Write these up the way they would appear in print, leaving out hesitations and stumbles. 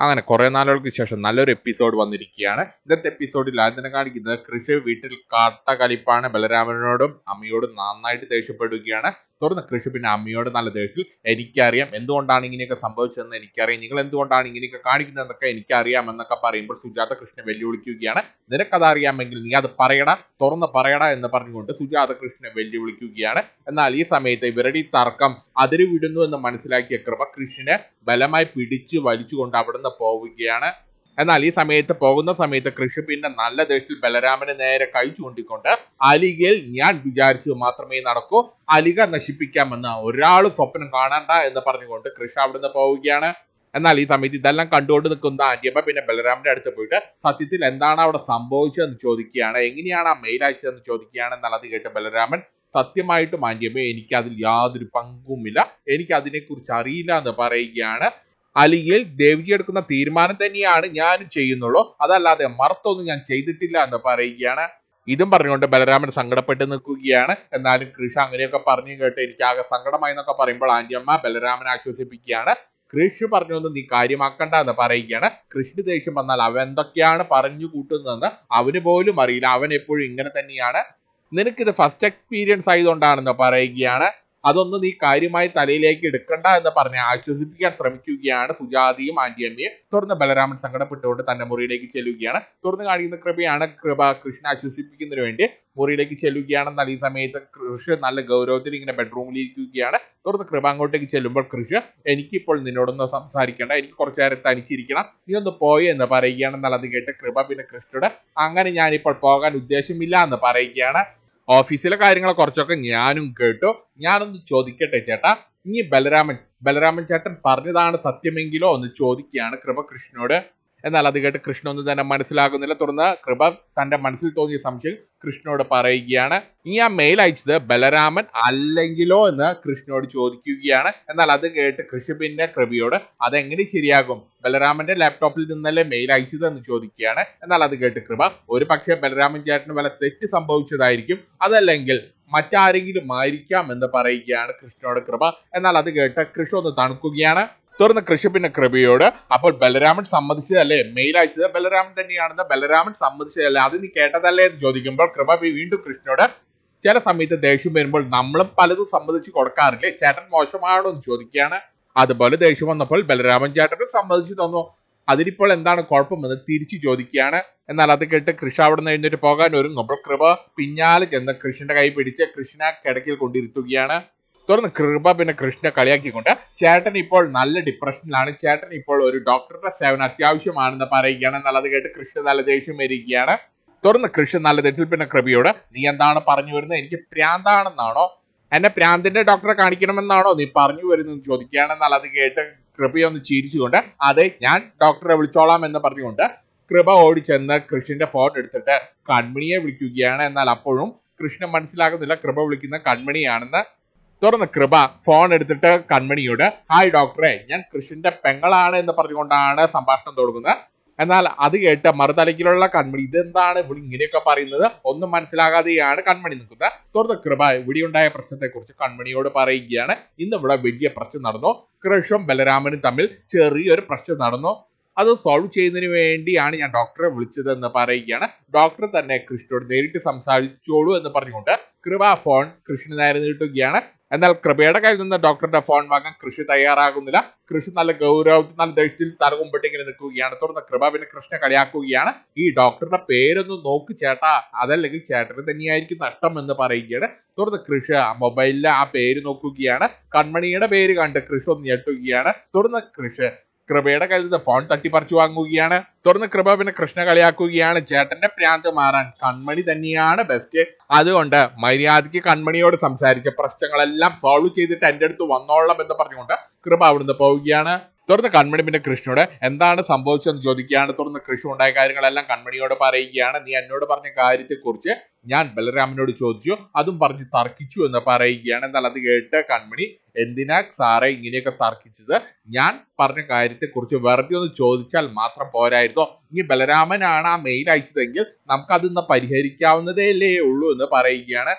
അങ്ങനെ കുറെ നാളുകൾക്ക് ശേഷം നല്ലൊരു എപ്പിസോഡ് വന്നിരിക്കുകയാണ്. ഇന്നത്തെ എപ്പിസോഡിൽ ആദ്യം കാണിക്കുന്നത് കൃഷി വീട്ടിൽ കാട്ടകലിപ്പാണ്. ബലരാമനോടും അമ്മയോടും നന്നായിട്ട് ദേഷ്യപ്പെടുകയാണ്. തുടർന്ന് കൃഷി പിന്നെ അമ്മയോട് നല്ല ദേഷ്യത്തിൽ എനിക്കറിയാം എന്തുകൊണ്ടാണ് ഇങ്ങനെയൊക്കെ സംഭവിച്ചതെന്ന് എനിക്കറിയാം, നിങ്ങൾ എന്തുകൊണ്ടാണ് ഇങ്ങനെയൊക്കെ കാണിക്കുന്നതെന്നൊക്കെ എനിക്കറിയാം എന്നൊക്കെ പറയുമ്പോൾ സുജാത കൃഷ്ണനെ വെല്ലുവിളിക്കുകയാണ്. നിനക്കത് അറിയാമെങ്കിൽ നീ അത് പറയടാ, തുറന്ന് പറയടാ എന്ന് പറഞ്ഞുകൊണ്ട് സുജാത കൃഷ്ണനെ വെല്ലുവിളിക്കുകയാണ്. എന്നാൽ ഈ സമയത്ത് ഇവരുടെ ഈ തർക്കം അതിരുവിടുന്നു എന്ന് മനസ്സിലാക്കിയ കൃപ കൃഷ്ണനെ ബലമായി പിടിച്ചു വലിച്ചുകൊണ്ട് അവിടുന്ന് പോവുകയാണ്. എന്നാൽ ഈ പോകുന്ന സമയത്ത് കൃഷി പിന്നെ നല്ല ദേഷ്യത്തിൽ ബലരാമന് നേരെ കൈ ചൂണ്ടിക്കൊണ്ട് അലികയിൽ ഞാൻ വിചാരിച്ചു മാത്രമേ നടക്കൂ, അലിക നശിപ്പിക്കാമെന്ന് ഒരാൾ സ്വപ്നം കാണണ്ട എന്ന് പറഞ്ഞുകൊണ്ട് കൃഷി അവിടുന്ന് പോവുകയാണ്. എന്നാൽ ഈ സമയത്ത് ഇതെല്ലാം കണ്ടുകൊണ്ട് നിൽക്കുന്ന ആന്റിയമ്മ പിന്നെ ബലരാമന്റെ അടുത്ത് പോയിട്ട് സത്യത്തിൽ എന്താണ് അവിടെ സംഭവിച്ചതെന്ന് ചോദിക്കുകയാണ്. എങ്ങനെയാണ് ആ മെയിൽ അയച്ചതെന്ന് ചോദിക്കുകയാണ്. എന്നാൽ അത് കേട്ട് ബലരാമൻ സത്യമായിട്ടും ആന്റിയമ്മ എനിക്ക് അതിൽ യാതൊരു പങ്കുമില്ല, എനിക്ക് അതിനെക്കുറിച്ച് അറിയില്ല എന്ന് പറയുകയാണ്. അല്ലെങ്കിൽ ദേവിജി എടുക്കുന്ന തീരുമാനം തന്നെയാണ് ഞാനും ചെയ്യുന്നുള്ളൂ, അതല്ലാതെ മറത്തൊന്നും ഞാൻ ചെയ്തിട്ടില്ല എന്ന് പറയുകയാണ്. ഇതും പറഞ്ഞുകൊണ്ട് ബലരാമൻ സങ്കടപ്പെട്ട് നിൽക്കുകയാണ്. എന്നാലും കൃഷി അങ്ങനെയൊക്കെ പറഞ്ഞു കേട്ട് എനിക്ക് ആകെ സങ്കടമായി എന്നൊക്കെ പറയുമ്പോൾ ആന്റിയമ്മ ബലരാമനെ ആശ്വസിപ്പിക്കുകയാണ്. കൃഷി പറഞ്ഞൊന്നും നീ കാര്യമാക്കണ്ട എന്ന് പറയുകയാണ്. കൃഷ്ണ ദേഷ്യം വന്നാൽ അവൻ എന്തൊക്കെയാണ് പറഞ്ഞു കൂട്ടുന്നതെന്ന് അവന് പോലും അറിയില്ല, അവൻ എപ്പോഴും ഇങ്ങനെ തന്നെയാണ്, നിനക്കിത് ഫസ്റ്റ് എക്സ്പീരിയൻസ് ആയതുകൊണ്ടാണെന്ന് പറയുകയാണ്. അതൊന്നും നീ കാര്യമായി തലയിലേക്ക് എടുക്കണ്ട എന്ന് പറഞ്ഞ് ആശ്വസിപ്പിക്കാൻ ശ്രമിക്കുകയാണ് സുജാതയും ആന്റിയമ്മയും. തുടർന്ന് ബലരാമൻ സങ്കടപ്പെട്ടുകൊണ്ട് തന്റെ മുറിയിലേക്ക് ചെല്ലുകയാണ്. തുടർന്ന് കാണിക്കുന്ന കൃപയാണ്. കൃപ കൃഷ്ണ ആശ്വസിപ്പിക്കുന്നതിന് വേണ്ടി മുറിയിലേക്ക് ചെല്ലുകയാണെന്നാൽ ഈ സമയത്ത് കൃഷി നല്ല ഗൗരവത്തിൽ ഇങ്ങനെ ബെഡ്റൂമിൽ ഇരിക്കുകയാണ്. തുടർന്ന് കൃപ അങ്ങോട്ടേക്ക് ചെല്ലുമ്പോൾ കൃഷി എനിക്കിപ്പോൾ നിന്നോടൊന്ന് സംസാരിക്കേണ്ട, എനിക്ക് കുറച്ചു നേരം തനിച്ചിരിക്കണം, നീ ഒന്ന് പോയി എന്ന് പറയുകയാണെന്നാൽ അത് കേട്ട് കൃപ പിന്നെ കൃഷ്ണയുടെ അങ്ങനെ ഞാനിപ്പോൾ പോകാൻ ഉദ്ദേശമില്ല എന്ന് പറയുകയാണ്. ഓഫീസിലെ കാര്യങ്ങൾ കുറച്ചൊക്കെ ഞാനും കേട്ടു, ഞാനൊന്ന് ചോദിക്കട്ടെ ചേട്ടാ, ഇനി ബലരാമൻ ചേട്ടൻ പറഞ്ഞതാണ് സത്യമെങ്കിലോ എന്ന് ചോദിക്കുകയാണ് കൃപ കൃഷ്ണനോട്. എന്നാൽ അത് കേട്ട് കൃഷ്ണ ഒന്നും തന്നെ മനസ്സിലാകുന്നില്ല. തുടർന്ന് കൃപ തന്റെ മനസ്സിൽ തോന്നിയ സംശയം കൃഷ്ണനോട് പറയുകയാണ്. ഈ ആ മെയിൽ അയച്ചത് ബലരാമൻ അല്ലെങ്കിലോ എന്ന് കൃഷ്ണനോട് ചോദിക്കുകയാണ്. എന്നാൽ അത് കേട്ട് കൃഷി പിന്നെ കൃപയോട് അതെങ്ങനെ ശരിയാകും, ബലരാമന്റെ ലാപ്ടോപ്പിൽ നിന്നല്ലേ മെയിൽ അയച്ചത് എന്ന് ചോദിക്കുകയാണ്. എന്നാൽ അത് കേട്ട് കൃപ ഒരു പക്ഷേ ബലരാമൻ ചേട്ടന് വല്ല തെറ്റ് സംഭവിച്ചതായിരിക്കും, അതല്ലെങ്കിൽ മറ്റാരെങ്കിലും ആയിരിക്കാം എന്ന് പറയുകയാണ് കൃഷ്ണനോട് കൃപ. എന്നാൽ അത് കേട്ട് കൃഷ്ണ ഒന്ന് തണുക്കുകയാണ്. തുടർന്ന് കൃഷി പിന്നെ കൃപയോട് അപ്പോൾ ബലരാമൻ സമ്മതിച്ചതല്ലേ, മെയിൽ അയച്ചത് ബലരാമൻ തന്നെയാണെന്ന് ബലരാമൻ സമ്മതിച്ചതല്ലേ, അത് നീ കേട്ടതല്ലേ എന്ന് ചോദിക്കുമ്പോൾ കൃപ വീണ്ടും കൃഷ്ണനോട് ചില സമയത്ത് ദേഷ്യം വരുമ്പോൾ നമ്മളും പലതും സമ്മതിച്ച് കൊടുക്കാറില്ലേ, ചേട്ടൻ മോശമാണോ എന്ന് ചോദിക്കുകയാണ്. അതുപോലെ ദേഷ്യം വന്നപ്പോൾ ബലരാമൻ ചേട്ടനും സമ്മതിച്ചു തന്നു, അതിനിപ്പോൾ എന്താണ് കുഴപ്പമെന്ന് തിരിച്ചു ചോദിക്കുകയാണ്. എന്നാൽ അത് കേട്ട് കൃഷി അവിടെ നിന്ന് എഴുന്നേറ്റ് പോകാൻ ഒരുങ്ങുമ്പോൾ കൃപ പിന്നാലെ ചെന്ന് കൃഷ്ണന്റെ കൈ പിടിച്ച് കൃഷ്ണ കിടക്കിൽ കൊണ്ടിരുത്തുകയാണ്. തുടർന്ന് കൃപ പിന്നെ കൃഷ്ണനെ കളിയാക്കിക്കൊണ്ട് ചേട്ടൻ ഇപ്പോൾ നല്ല ഡിപ്രഷനിലാണ്, ചേട്ടൻ ഇപ്പോൾ ഒരു ഡോക്ടറുടെ സേവനം അത്യാവശ്യമാണെന്ന് പറയുകയാണ്. എന്നാൽ അത് കേട്ട് കൃഷ്ണ നല്ല ദേഷ്യം വരികയാണ്. തുടർന്ന് കൃഷ്ണ നല്ല ദേഷ്യത്തിൽ പിന്നെ കൃപയോട് നീ എന്താണ് പറഞ്ഞു വരുന്നത്, എനിക്ക് പ്രാന്താണെന്നാണോ, എന്നെ പ്രാന്തിന്റെ ഡോക്ടറെ കാണിക്കണമെന്നാണോ നീ പറഞ്ഞു വരുന്നത് ചോദിക്കുകയാണ്. എന്നാൽ അത് കേട്ട് കൃപയൊന്ന് ചിരിച്ചുകൊണ്ട് അതെ ഞാൻ ഡോക്ടറെ വിളിച്ചോളാം എന്ന് പറഞ്ഞുകൊണ്ട് കൃപ ഓടിച്ചെന്ന് കൃഷ്ണന്റെ ഫോൺ എടുത്തിട്ട് കൺമണിയെ വിളിക്കുകയാണ്. എന്നാൽ അപ്പോഴും കൃഷ്ണ മനസ്സിലാകുന്നില്ല കൃപ വിളിക്കുന്ന കൺമണിയാണെന്ന്. തുടർന്ന് കൃപ ഫോൺ എടുത്തിട്ട് കൺമണിയോട് ഹായ് ഡോക്ടറെ, ഞാൻ കൃഷ്ണന്റെ പെങ്ങളാണ് എന്ന് പറഞ്ഞുകൊണ്ടാണ് സംഭാഷണം തുടങ്ങുന്നത്. എന്നാൽ അത് കേട്ട് മറുതലക്കിലുള്ള കൺമണി ഇതെന്താണ് ഇവിടെ ഇങ്ങനെയൊക്കെ പറയുന്നത്, ഒന്നും മനസ്സിലാകാതെയാണ് കൺമണി നിൽക്കുന്നത്. തുടർന്ന് കൃപ ഇവിടെയുണ്ടായ പ്രശ്നത്തെക്കുറിച്ച് കൺമണിയോട് പറയുകയാണ്. ഇന്ന് ഇവിടെ വലിയ പ്രശ്നം നടന്നു, കൃഷും ബലരാമനും തമ്മിൽ ചെറിയൊരു പ്രശ്നം നടന്നു, അത് സോൾവ് ചെയ്യുന്നതിന് വേണ്ടിയാണ് ഞാൻ ഡോക്ടറെ വിളിച്ചത് എന്ന് പറയുകയാണ്. ഡോക്ടർ തന്നെ കൃഷ്ണനോട് നേരിട്ട് സംസാരിച്ചോളൂ എന്ന് പറഞ്ഞുകൊണ്ട് കൃപ ഫോൺ കൃഷ്ണന് നേരെ നീട്ടുകയാണ്. എന്നാൽ കൃപയുടെ കയ്യിൽ നിന്ന് ഡോക്ടറുടെ ഫോൺ വാങ്ങാൻ കൃഷി തയ്യാറാകുന്നില്ല. കൃഷി നല്ല ഗൗരവത്തിൽ നല്ല ദേഷ്യത്തിൽ തലകുമ്പിട്ട് ഇങ്ങനെ നിൽക്കുകയാണ്. തുടർന്ന് കൃപ പിന്നെ കൃഷ്ണനെ കളിയാക്കുകയാണ്. ഈ ഡോക്ടറുടെ പേരൊന്നും നോക്ക് ചേട്ടാ, അതല്ലെങ്കിൽ ചേട്ടന് തന്നെയായിരിക്കും നഷ്ടം എന്ന് പറയുകയാണ്. തുടർന്ന് കൃഷി മൊബൈലിൽ ആ പേര് നോക്കുകയാണ്. കൺമണിയുടെ പേര് കണ്ട് കൃഷി ഒന്ന് ഞെട്ടുകയാണ്. തുടർന്ന് കൃപയുടെ കയ്യിൽ നിന്ന് ഫോൺ തട്ടിപ്പറിച്ചു വാങ്ങുകയാണ്. തുടർന്ന് കൃപ പിന്നെ കൃഷ്ണ കളിയാക്കുകയാണ്. ചേട്ടന്റെ പ്രാന്ത് മാറാൻ കൺമണി തന്നെയാണ് ബെസ്റ്റ്, അതുകൊണ്ട് മര്യാദയ്ക്ക് കൺമണിയോട് സംസാരിച്ച പ്രശ്നങ്ങളെല്ലാം സോൾവ് ചെയ്തിട്ട് എന്റെ അടുത്ത് വന്നോളാം എന്ന് പറഞ്ഞുകൊണ്ട് കൃപ അവിടുന്ന് പോവുകയാണ്. തുടർന്ന് കൺമണി പിന്നെ കൃഷ്ണനോട് എന്താണ് സംഭവിച്ചതെന്ന് ചോദിക്കുകയാണ്. തുടർന്ന് കൃഷ്ണ ഉണ്ടായ കാര്യങ്ങളെല്ലാം കൺമണിയോട് പറയുകയാണ്. നീ എന്നോട് പറഞ്ഞ കാര്യത്തെക്കുറിച്ച് ഞാൻ ബലരാമനോട് ചോദിച്ചു, അതും പറഞ്ഞ് തർക്കിച്ചു എന്ന് പറയുകയാണ്. എന്നാൽ അത് കേട്ട് കൺമണി എന്തിനാ സാറേ ഇങ്ങനെയൊക്കെ തർക്കിച്ചത്, ഞാൻ പറഞ്ഞ കാര്യത്തെക്കുറിച്ച് വെറുതെ ഒന്ന് ചോദിച്ചാൽ മാത്രം പോരായിരുന്നോ, ഇനി ബലരാമനാണ് ആ മെയിൽ അയച്ചതെങ്കിൽ നമുക്ക് അതിന്ന് പരിഹരിക്കാവുന്നതേ അല്ലേ ഉള്ളൂ എന്ന് പറയുകയാണ്.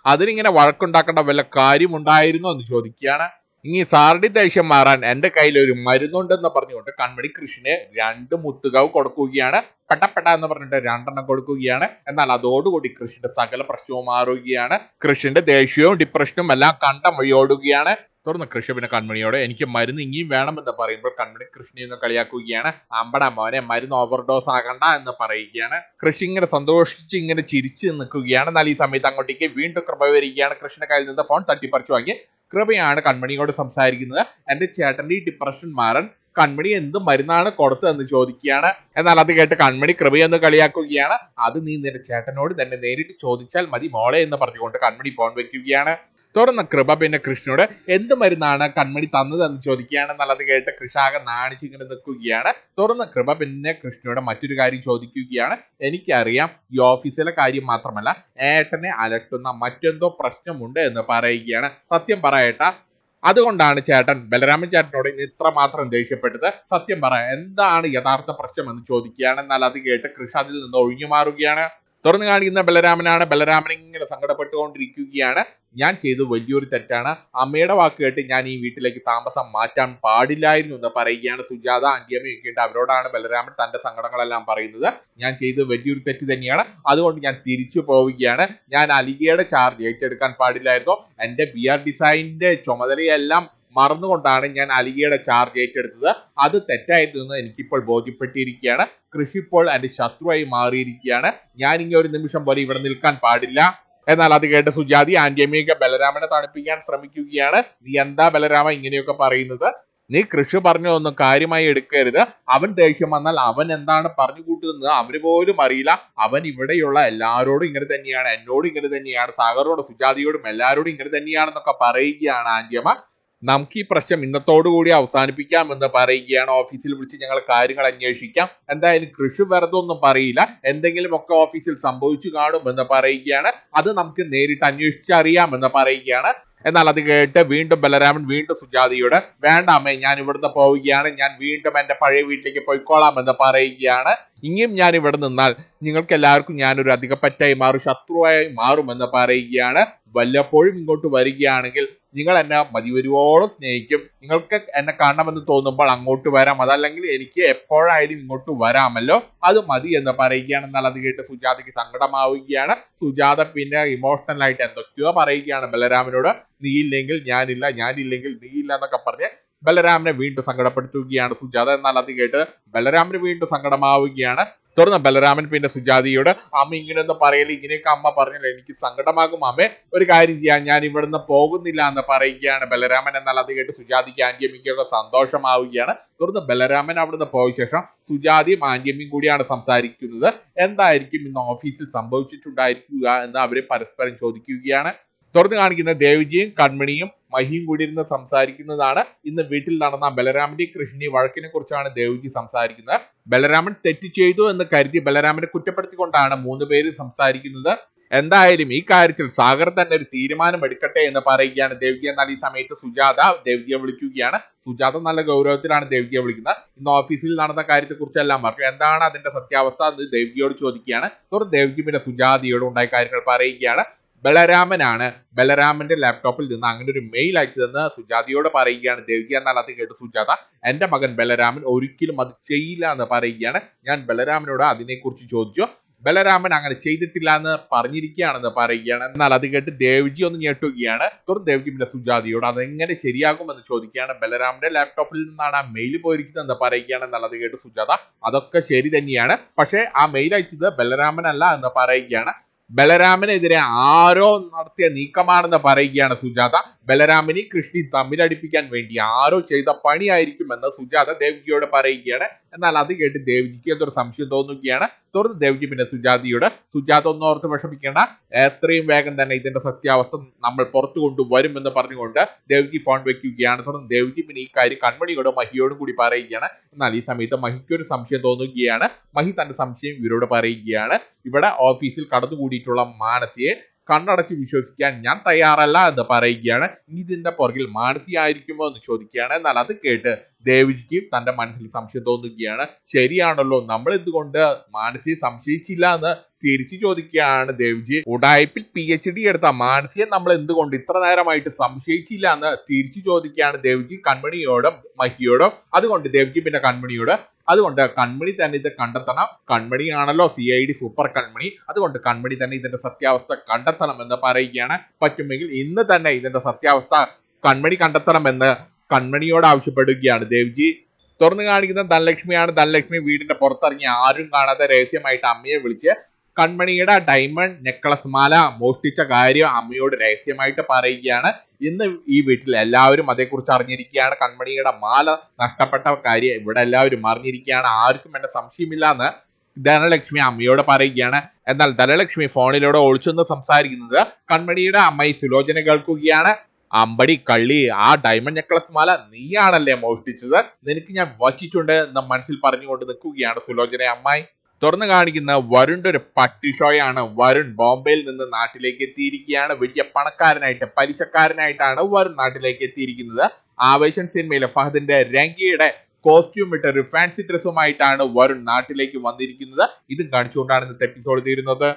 അതിനിങ്ങനെ വഴക്കുണ്ടാക്കേണ്ട വല്ല കാര്യമുണ്ടായിരുന്നോ എന്ന് ചോദിക്കുകയാണ്. ഇനി സാറിന്റെ ദേഷ്യം മാറാൻ എന്റെ കയ്യിൽ ഒരു മരുന്നുണ്ടെന്ന് പറഞ്ഞുകൊണ്ട് കൺമണി കൃഷിന് 2 മുത്തുകാവ് കൊടുക്കുകയാണ്. പെട്ട എന്ന് പറഞ്ഞിട്ട് 2 കൊടുക്കുകയാണ്. എന്നാൽ അതോടുകൂടി കൃഷിന്റെ സകല പ്രശ്നവും മാറുകയാണ്. കൃഷിന്റെ ദേഷ്യവും ഡിപ്രഷനും എല്ലാം കണ്ട വഴിയോടുകയാണ്. തുടർന്ന് കൃഷി പിന്നെ കൺമണിയോട് എനിക്ക് മരുന്ന് ഇനിയും വേണമെന്ന് പറയുമ്പോൾ കൺമണി കൃഷിനെ ഒന്ന് കളിയാക്കുകയാണ്. അമ്പട മോനെ മരുന്ന് ഓവർഡോസ് ആകണ്ട എന്ന് പറയുകയാണ്. കൃഷി ഇങ്ങനെ സന്തോഷിച്ച് ഇങ്ങനെ ചിരിച്ച് നിൽക്കുകയാണ്. എന്നാൽ ഈ സമയത്ത് അങ്ങോട്ടേക്ക് വീണ്ടും കൃപ വരികയാണ്. കൃഷിന്റെ കയ്യിൽ നിന്ന് ഫോൺ തട്ടിപ്പറിച്ചു വാങ്ങി കൃപയാണ് കൺമണിയോട് സംസാരിക്കുന്നത്. എന്റെ ചേട്ടന്റെ ഈ ഡിപ്രഷൻ മാറാൻ കൺമണി എന്ത് മരുന്നാണ് കൊടുത്തതെന്ന് ചോദിക്കുകയാണ്. എന്നാൽ അത് കേട്ട് കൺമണി കൃപയെന്ന് കളിയാക്കുകയാണ്. അത് നീ നിന്റെ ചേട്ടനോട് തന്നെ നേരിട്ട് ചോദിച്ചാൽ മതി മോളെ എന്ന് പറഞ്ഞുകൊണ്ട് കൺമണി ഫോൺ വെക്കുകയാണ്. തുറന്ന കൃപ പിന്നെ കൃഷ്ണനോട് എന്ത് മരുന്നാണ് കൺമണി തന്നതെന്ന് ചോദിക്കുകയാണ്. എന്നാൽ അത് കേട്ട് കൃഷാകെ നാണിച്ചിങ്ങനെ നിൽക്കുകയാണ്. തുറന്ന കൃപ പിന്നെ കൃഷ്ണനോട് മറ്റൊരു കാര്യം ചോദിക്കുകയാണ്. എനിക്കറിയാം ഈ ഓഫീസിലെ കാര്യം മാത്രമല്ല ഏട്ടനെ അലട്ടുന്ന മറ്റെന്തോ പ്രശ്നമുണ്ട് എന്ന് പറയുകയാണ്. സത്യം പറയേട്ടാ, അതുകൊണ്ടാണ് ചേട്ടൻ ബലരാമൻ ചേട്ടനോട് ഇത്രമാത്രം ദേഷ്യപ്പെട്ടത്. സത്യം പറ, എന്താണ് യഥാർത്ഥ പ്രശ്നം എന്ന് ചോദിക്കുകയാണ്. എന്നാൽ അത് കേട്ട് കൃഷ അതിൽ നിന്ന് ഒഴിഞ്ഞു മാറുകയാണ്. തുറന്നു കാണിക്കുന്ന ബലരാമനാണ്. ബലരാമൻ ഇങ്ങനെ സങ്കടപ്പെട്ടുകൊണ്ടിരിക്കുകയാണ്. ഞാൻ ചെയ്തു വലിയൊരു തെറ്റാണ്. അമ്മയുടെ വാക്ക് കേട്ട് ഞാൻ ഈ വീട്ടിലേക്ക് താമസം മാറ്റാൻ പാടില്ലായിരുന്നു എന്ന് പറയുകയാണ്. സുജാത ആന്റിയമ്മയൊക്കെ ഉണ്ട്. അവരോടാണ് ബലരാമൻ തന്റെ സങ്കടങ്ങളെല്ലാം പറയുന്നത്. ഞാൻ ചെയ്ത് വലിയൊരു തെറ്റ് തന്നെയാണ്. അതുകൊണ്ട് ഞാൻ തിരിച്ചു പോവുകയാണ്. ഞാൻ അലികയുടെ ചാർജ് ഏറ്റെടുക്കാൻ പാടില്ലായിരുന്നു. എന്റെ BR ഡിസൈനിന്റെ ചുമതലയെല്ലാം മറന്നുകൊണ്ടാണ് ഞാൻ അലികയുടെ ചാർജ് ഏറ്റെടുത്തത്. അത് തെറ്റായിരുന്നു എനിക്കിപ്പോൾ ബോധ്യപ്പെട്ടിരിക്കുകയാണ്. കൃഷി ഇപ്പോൾ എന്റെ ശത്രുവായി മാറിയിരിക്കുകയാണ്. ഞാൻ ഇനി ഒരു നിമിഷം പോലെ ഇവിടെ നിൽക്കാൻ പാടില്ല. എന്നാൽ അത് കേട്ട് സുജാതി ആന്റിയമ്മയൊക്കെ ബലരാമനെ തണുപ്പിക്കാൻ ശ്രമിക്കുകയാണ്. നീ എന്താ ബലരാമ ഇങ്ങനെയൊക്കെ പറയുന്നത്? നീ കൃഷി പറഞ്ഞതൊന്നും കാര്യമായി എടുക്കരുത്. അവൻ ദേഷ്യം വന്നാൽ അവൻ എന്താണ് പറഞ്ഞു കൂട്ടുന്നത് അവന് പോലും അറിയില്ല. അവൻ ഇവിടെയുള്ള എല്ലാവരോടും ഇങ്ങനെ തന്നെയാണ്, എന്നോടും ഇങ്ങനെ തന്നെയാണ്, സാഗറോടും സുജാതിയോടും എല്ലാവരോടും ഇങ്ങനെ തന്നെയാണെന്നൊക്കെ പറയുകയാണ് ആന്റിയമ്മ. നമുക്ക് ഈ പ്രശ്നം ഇന്നത്തോടുകൂടി അവസാനിപ്പിക്കാമെന്ന് പറയുകയാണ്. ഓഫീസിൽ വിളിച്ച് ഞങ്ങൾ കാര്യങ്ങൾ അന്വേഷിക്കാം. എന്തായാലും കൃഷി വെറുതെ ഒന്നും പറയില്ല. എന്തെങ്കിലും ഒക്കെ ഓഫീസിൽ സംഭവിച്ചു കാണുമെന്ന് പറയുകയാണ്. അത് നമുക്ക് നേരിട്ട് അന്വേഷിച്ചറിയാമെന്ന് പറയുകയാണ്. എന്നാൽ അത് കേട്ട് വീണ്ടും ബലരാമൻ വീണ്ടും സുജാതിയോട് വേണ്ട അമ്മേ, ഞാൻ ഇവിടുന്ന് പോവുകയാണ്. ഞാൻ വീണ്ടും എന്റെ പഴയ വീട്ടിലേക്ക് പോയിക്കോളാം എന്ന് പറയുകയാണ്. ഇനിയും ഞാൻ ഇവിടെ നിന്നാൽ നിങ്ങൾക്ക് എല്ലാവർക്കും ഞാനൊരു അധികപ്പറ്റായി മാറും, ശത്രുവായി മാറുമെന്ന് പറയുകയാണ്. വല്ലപ്പോഴും ഇങ്ങോട്ട് വരികയാണെങ്കിൽ നിങ്ങൾ എന്നെ മതിവരുവോളം സ്നേഹിക്കും. നിങ്ങൾക്ക് എന്നെ കാണണമെന്ന് തോന്നുമ്പോൾ അങ്ങോട്ട് വരാം, അതല്ലെങ്കിൽ എനിക്ക് എപ്പോഴായാലും ഇങ്ങോട്ട് വരാമല്ലോ, അത് മതി എന്ന് പറയുകയാണ്. എന്നാൽ അത് കേട്ട് സുജാതയ്ക്ക് സങ്കടമാവുകയാണ്. സുജാത പിന്നെ ഇമോഷണൽ ആയിട്ട് എന്തൊക്കെയോ പറയുകയാണ് ബലരാമനോട്. നീയില്ലെങ്കിൽ ഞാനില്ല, ഞാനില്ലെങ്കിൽ നീയില്ല എന്നൊക്കെ പറഞ്ഞ് ബലരാമനെ വീണ്ടും സങ്കടപ്പെടുത്തുകയാണ് സുജാത. എന്നാൽ അത് കേട്ട് ബലരാമന് വീണ്ടും സങ്കടമാവുകയാണ്. തുടർന്ന് ബലരാമൻ പിന്നെ സുജാതിയോട് അമ്മ ഇങ്ങനെയൊന്നും പറയല്, ഇങ്ങനെയൊക്കെ അമ്മ പറഞ്ഞല്ലോ, എനിക്ക് സങ്കടമാകും അമ്മേ, ഒരു കാര്യം ചെയ്യാൻ ഞാൻ ഇവിടുന്ന് പോകുന്നില്ല എന്ന് പറയുകയാണ് ബലരാമൻ. എന്നാൽ അത് കേട്ട് സുജാതിക്ക് ആന്റിയമ്മയ്ക്കൊക്കെ സന്തോഷമാവുകയാണ്. തുടർന്ന് ബലരാമൻ അവിടുന്ന് പോയ ശേഷം സുജാതിയും ആന്റിയമ്മയും കൂടിയാണ് സംസാരിക്കുന്നത്. എന്തായിരിക്കും ഇന്ന് ഓഫീസിൽ സംഭവിച്ചിട്ടുണ്ടായിരിക്കുക എന്ന് അവരെ പരസ്പരം ചോദിക്കുകയാണ്. തുറന്നു കാണിക്കുന്ന ദേവ്ജിയും കൺമണിയും മഹിയും കൂടി ഇരുന്ന് സംസാരിക്കുന്നതാണ്. ഇന്ന് വീട്ടിൽ നടന്ന ബലരാമന്റെയും കൃഷ്ണി വഴക്കിനെ കുറിച്ചാണ് ദേവ്ജി സംസാരിക്കുന്നത്. ബലരാമൻ തെറ്റ് ചെയ്തു എന്ന് കരുതി ബലരാമനെ കുറ്റപ്പെടുത്തിക്കൊണ്ടാണ് 3 പേര് സംസാരിക്കുന്നത്. എന്തായാലും ഈ കാര്യത്തിൽ സാഗർ തന്നെ ഒരു തീരുമാനം എടുക്കട്ടെ എന്ന് പറയുകയാണ് ദേവ്ജി. എന്നാൽ ഈ സമയത്ത് സുജാത ദേവ്ജിയെ വിളിക്കുകയാണ്. സുജാത നല്ല ഗൗരവത്തിലാണ് ദേവ്ജിയെ വിളിക്കുന്നത്. ഇന്ന് ഓഫീസിൽ നടന്ന കാര്യത്തെ കുറിച്ചെല്ലാം പറഞ്ഞു. എന്താണ് അതിന്റെ സത്യാവസ്ഥ എന്ന് ദേവ്ജിയോട് ചോദിക്കുകയാണ്. തുടർന്ന് ദേവ്ജി പിന്നെ സുജാതയോട് ഉണ്ടായ കാര്യങ്ങൾ പറയുകയാണ്. ബലരാമനാണ് ബലരാമന്റെ ലാപ്ടോപ്പിൽ നിന്ന് അങ്ങനെ ഒരു മെയിൽ അയച്ചതെന്ന് സുജാതയോട് പറയുകയാണ് ദേവ്ജി. എന്നാൽ അത് കേട്ട് സുജാത എന്റെ മകൻ ബലരാമൻ ഒരിക്കലും അത് ചെയ്യില്ല എന്ന് പറയുകയാണ്. ഞാൻ ബലരാമനോട് അതിനെക്കുറിച്ച് ചോദിച്ചു. ബലരാമൻ അങ്ങനെ ചെയ്തിട്ടില്ല എന്ന് പറഞ്ഞിരിക്കുകയാണെന്ന് പറയുകയാണ്. എന്നാൽ അത് കേട്ട് ദേവ്ജി ഒന്ന് ഞെട്ടുകയാണ്. തുടർന്ന് ദേവ്ജി പിന്നെ സുജാതയോട് അതെങ്ങനെ ശരിയാകുമെന്ന് ചോദിക്കുകയാണ്. ബലരാമന്റെ ലാപ്ടോപ്പിൽ നിന്നാണ് ആ മെയിൽ പോയിരിക്കുന്നത് എന്ന് പറയുകയാണ്. എന്നാൽ അത് കേട്ട് സുജാത അതൊക്കെ ശരി തന്നെയാണ്, പക്ഷേ ആ മെയിൽ അയച്ചത് ബലരാമനല്ല എന്ന് പറയുകയാണ്. ബലരാമനെതിരെ ആരോ നടത്തിയ നീക്കമാണെന്ന് പറയുകയാണ് സുജാത. ബലരാമനെ കൃഷ്ണി തമ്മിലടിപ്പിക്കാൻ വേണ്ടി ആരോ ചെയ്ത പണിയായിരിക്കുമെന്ന് സുജാത ദേവ്ജിയോട് പറയുകയാണ്. എന്നാൽ അത് കേട്ട് ദേവ്ജിക്ക് എന്തൊരു സംശയം തോന്നുകയാണ്. തുടർന്ന് ദേവ്ജി പിന്നെ സുജാതയോട് സുജാത ഒന്നും ഓർത്ത് വിഷമിക്കേണ്ട, എത്രയും വേഗം തന്നെ ഇതിന്റെ സത്യാവസ്ഥ നമ്മൾ പുറത്തു കൊണ്ടുവരും എന്ന് പറഞ്ഞുകൊണ്ട് ദേവ്ജി ഫോൺ വെക്കുകയാണ്. തുടർന്ന് ദേവ്ജി പിന്നെ ഈ കാര്യം കൺമണിയോടും മഹിയോടും കൂടി പറയുകയാണ്. എന്നാൽ ഈ സമയത്ത് മഹിക്ക് ഒരു സംശയം തോന്നുകയാണ്. മഹി തന്റെ സംശയം ഇവരോട് പറയുകയാണ്. ഇവിടെ ഓഫീസിൽ കടന്നുകൂടിയിട്ടുള്ള മാനസിയെ കണ്ണടച്ച് വിശ്വസിക്കാൻ ഞാൻ തയ്യാറല്ല എന്ന് പറയുകയാണ്. ഇതിന്റെ പുറകിൽ മാനസി ആയിരിക്കുമോ എന്ന് ചോദിക്കുകയാണ്. എന്നാൽ അത് കേട്ട് ദേവ്ജിക്ക് തന്റെ മനസ്സിൽ സംശയം തോന്നുകയാണ്. ശരിയാണല്ലോ, നമ്മൾ എന്തുകൊണ്ട് മാനസിയെ സംശയിച്ചില്ല എന്ന് തിരിച്ചു ചോദിക്കുകയാണ് ദേവ്ജി. ഉടായ്പിൽ PhD എടുത്ത മാനസിയെ നമ്മൾ എന്തുകൊണ്ട് ഇത്ര നേരമായിട്ട് സംശയിച്ചില്ല എന്ന് തിരിച്ചു ചോദിക്കുകയാണ് ദേവ്ജി കൺമണിയോടും മഹിയോടും. അതുകൊണ്ട് ദേവ്ജി പിന്നെ കൺമണിയോട്, അതുകൊണ്ട് കൺമണി തന്നെ ഇത് കണ്ടെത്തണം, കൺമണിയാണല്ലോ CID സൂപ്പർ കൺമണി, അതുകൊണ്ട് കൺമണി തന്നെ ഇതിന്റെ സത്യാവസ്ഥ കണ്ടെത്തണം എന്ന് പറയുകയാണ്. പറ്റുമെങ്കിൽ ഇന്ന് തന്നെ ഇതിന്റെ സത്യാവസ്ഥ കൺമണി കണ്ടെത്തണമെന്ന് കൺമണിയോട് ആവശ്യപ്പെടുകയാണ് ദേവ്ജി. തുറന്നു കാണിക്കുന്ന ധനലക്ഷ്മിയാണ്. ധനലക്ഷ്മി വീടിന്റെ പുറത്തിറങ്ങി ആരും കാണാതെ രഹസ്യമായിട്ട് അമ്മയെ വിളിച്ച് കൺമണിയുടെ ഡയമണ്ട് നെക്ലസ് മാല മോഷ്ടിച്ച കാര്യം അമ്മയോട് രഹസ്യമായിട്ട് പറയുകയാണ്. ഇന്ന് ഈ വീട്ടിൽ എല്ലാവരും അതേക്കുറിച്ച് അറിഞ്ഞിരിക്കുകയാണ്. കൺമണിയുടെ മാല നഷ്ടപ്പെട്ട കാര്യം ഇവിടെ എല്ലാവരും അറിഞ്ഞിരിക്കുകയാണ്. ആർക്കും എന്നെ സംശയമില്ല എന്ന് ധനലക്ഷ്മി അമ്മയോട് പറയുകയാണ്. എന്നാൽ ധനലക്ഷ്മി ഫോണിലൂടെ ഒളിച്ചെന്ന് സംസാരിക്കുന്നത് കൺമണിയുടെ അമ്മയെ സുലോചന കേൾക്കുകയാണ്. അമ്പടി കള്ളി, ആ ഡയമണ്ട് നെക്ലസ് മാല നീയാണല്ലേ മോഷ്ടിച്ചത്, നിനക്ക് ഞാൻ വച്ചിട്ടുണ്ട് എന്ന് മനസ്സിൽ പറഞ്ഞുകൊണ്ട് നിൽക്കുകയാണ് സുലോചന അമ്മായി. തുറന്നു കാണിക്കുന്ന വരുണിന്റെ ഒരു പട്ടി ഷോയാണ്. വരുൺ ബോംബെയിൽ നിന്ന് നാട്ടിലേക്ക് എത്തിയിരിക്കുകയാണ്. വലിയ പണക്കാരനായിട്ട് പലിശക്കാരനായിട്ടാണ് വരുൺ നാട്ടിലേക്ക് എത്തിയിരിക്കുന്നത്. ആവേശം സിനിമയിലെ ഫഹദിന്റെ രംഗിയുടെ കോസ്റ്റ്യൂം ഇട്ട ഒരു ഫാൻസി ഡ്രസ്സുമായിട്ടാണ് വരുൺ നാട്ടിലേക്ക് വന്നിരിക്കുന്നത്. ഇതും കാണിച്ചുകൊണ്ടാണ് ഇന്നത്തെ എപ്പിസോഡ് തീരുന്നത്.